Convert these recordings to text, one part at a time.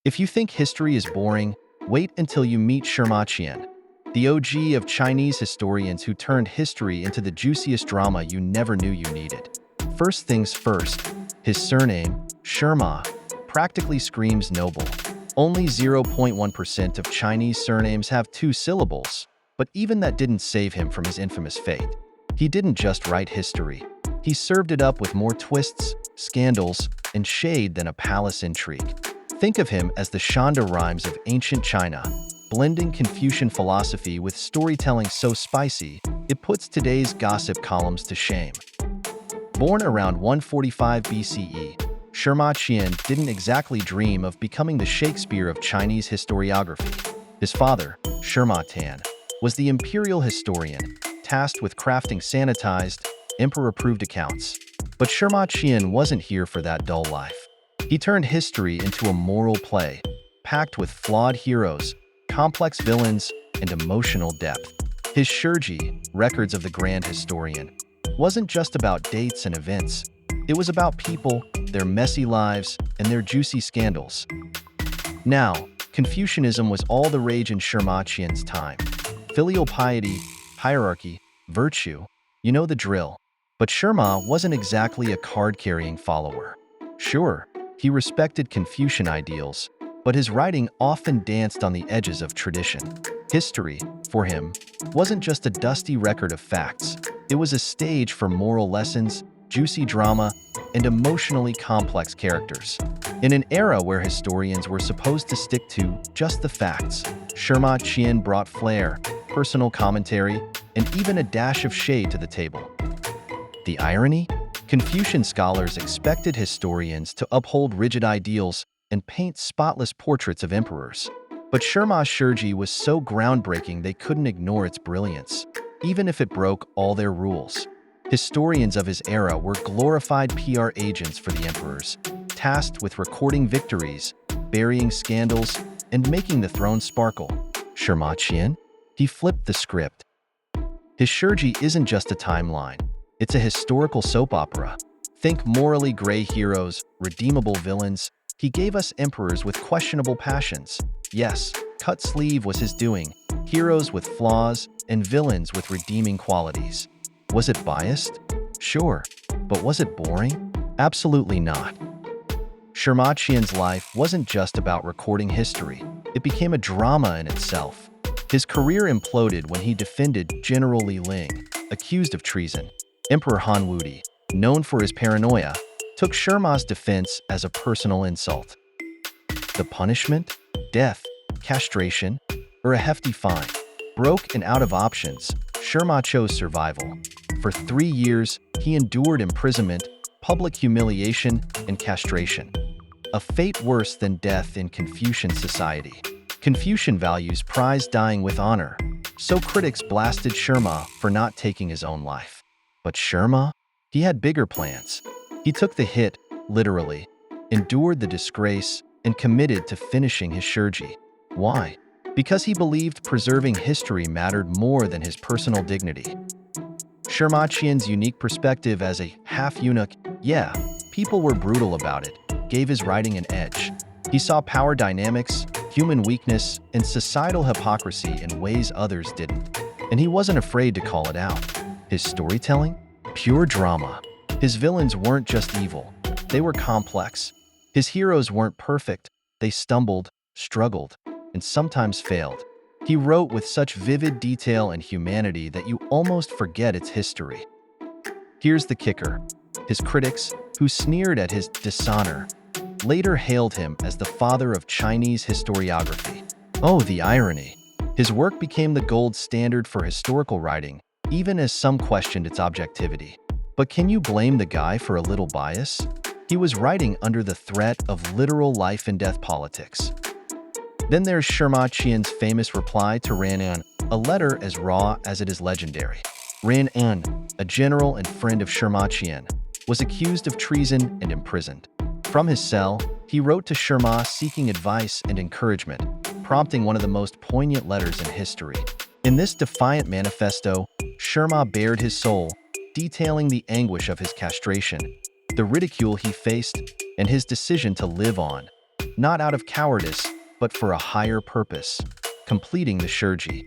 If you think history is boring, wait until you meet Shaen, the OG of Chinese historians who turned history into the juiciest drama you never knew you needed. First things first, his surname, Sherma, practically screams noble. Only 0.1% of Chinese surnames have two syllables, but even that didn't save him from his infamous fate. He didn't just write history. He served it up with more twists, scandals, and shade than a palace intrigue. Think of him as the Shonda Rhimes of ancient China, blending Confucian philosophy with storytelling so spicy, it puts today's gossip columns to shame. Born around 145 BCE, Shaen didn't exactly dream of becoming the Shakespeare of Chinese historiography. His father, Tan, was the imperial historian, tasked with crafting sanitized, emperor-approved accounts. But Shaen wasn't here for that dull life. He turned history into a moral play, packed with flawed heroes, complex villains, and emotional depth. His Shurji, Records of the Grand Historian, wasn't just about dates and events. It was about people, their messy lives, and their juicy scandals. Now, Confucianism was all the rage in Shaen's time. Filial piety, hierarchy, virtue, you know the drill. But Sherma wasn't exactly a card-carrying follower. Sure, he respected Confucian ideals, but his writing often danced on the edges of tradition. History, for him, wasn't just a dusty record of facts. It was a stage for moral lessons, juicy drama, and emotionally complex characters. In an era where historians were supposed to stick to just the facts, Shaen brought flair, personal commentary, and even a dash of shade to the table. The irony? Confucian scholars expected historians to uphold rigid ideals and paint spotless portraits of emperors. But Sherma's Shurji was so groundbreaking they couldn't ignore its brilliance, even if it broke all their rules. Historians of his era were glorified PR agents for the emperors, tasked with recording victories, burying scandals, and making the throne sparkle. Shaen? He flipped the script. His Shurji isn't just a timeline. It's a historical soap opera. Think morally gray heroes, redeemable villains. He gave us emperors with questionable passions. Yes, cut sleeve was his doing. Heroes with flaws and villains with redeeming qualities. Was it biased? Sure. But was it boring? Absolutely not. Shaen's life wasn't just about recording history. It became a drama in itself. His career imploded when he defended General Li Ling, accused of treason. Emperor Han Wudi, known for his paranoia, took Sherma's defense as a personal insult. The punishment? Death, castration, or a hefty fine. Broke and out of options, Sherma chose survival. For 3 years, he endured imprisonment, public humiliation, and castration. A fate worse than death in Confucian society. Confucian values prized dying with honor, so critics blasted Sherma for not taking his own life. But Sherma? He had bigger plans. He took the hit, literally, endured the disgrace, and committed to finishing his Shurji. Why? Because he believed preserving history mattered more than his personal dignity. Shaen's unique perspective as a half-eunuch, yeah, people were brutal about it, gave his writing an edge. He saw power dynamics, human weakness, and societal hypocrisy in ways others didn't. And he wasn't afraid to call it out. His storytelling? Pure drama. His villains weren't just evil. They were complex. His heroes weren't perfect. They stumbled, struggled, and sometimes failed. He wrote with such vivid detail and humanity that you almost forget its history. Here's the kicker. His critics, who sneered at his dishonor, later hailed him as the father of Chinese historiography. Oh, the irony. His work became the gold standard for historical writing, even as some questioned its objectivity. But can you blame the guy for a little bias? He was writing under the threat of literal life-and-death politics. Then there's Shaen's famous reply to An, a letter as raw as it is legendary. An, a general and friend of Shaen, was accused of treason and imprisoned. From his cell, he wrote to Sherma seeking advice and encouragement, prompting one of the most poignant letters in history. In this defiant manifesto, Sherma bared his soul, detailing the anguish of his castration, the ridicule he faced, and his decision to live on. not out of cowardice, but for a higher purpose, completing the Shurji.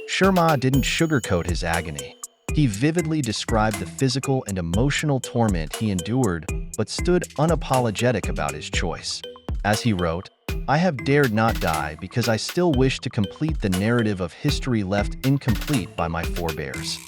Sherma didn't sugarcoat his agony. He vividly described the physical and emotional torment he endured, but stood unapologetic about his choice. As he wrote, "I have dared not die because I still wish to complete the narrative of history left incomplete by my forebears."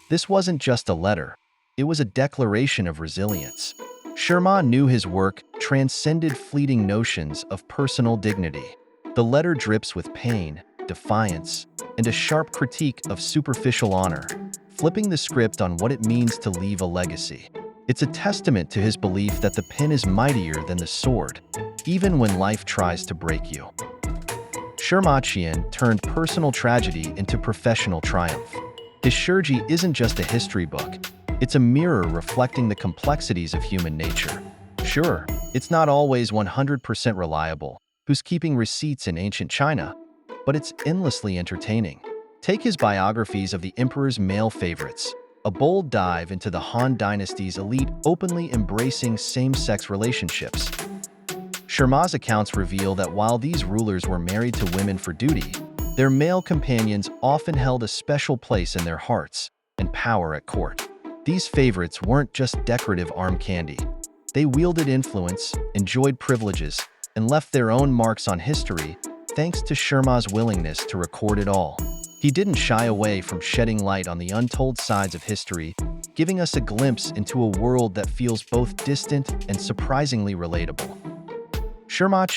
This wasn't just a letter. It was a declaration of resilience. Sherma knew his work transcended fleeting notions of personal dignity. The letter drips with pain, defiance, and a sharp critique of superficial honor, flipping the script on what it means to leave a legacy. It's a testament to his belief that the pen is mightier than the sword, even when life tries to break you. Shaen turned personal tragedy into professional triumph. His Shurji isn't just a history book. It's a mirror reflecting the complexities of human nature. Sure, it's not always 100% reliable, who's keeping receipts in ancient China, but it's endlessly entertaining. Take his biographies of the emperor's male favorites, a bold dive into the Han Dynasty's elite openly embracing same-sex relationships. Sherma's accounts reveal that while these rulers were married to women for duty, their male companions often held a special place in their hearts and power at court. These favorites weren't just decorative arm candy. They wielded influence, enjoyed privileges, and left their own marks on history thanks to Sherma's willingness to record it all. He didn't shy away from shedding light on the untold sides of history, giving us a glimpse into a world that feels both distant and surprisingly relatable. Sherma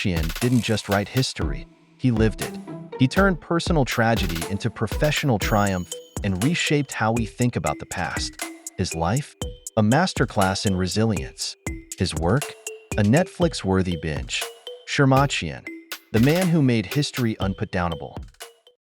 didn't just write history, he lived it. He turned personal tragedy into professional triumph and reshaped how we think about the past. His life? A masterclass in resilience. His work? A Netflix-worthy binge. Sherma, the man who made history unputdownable.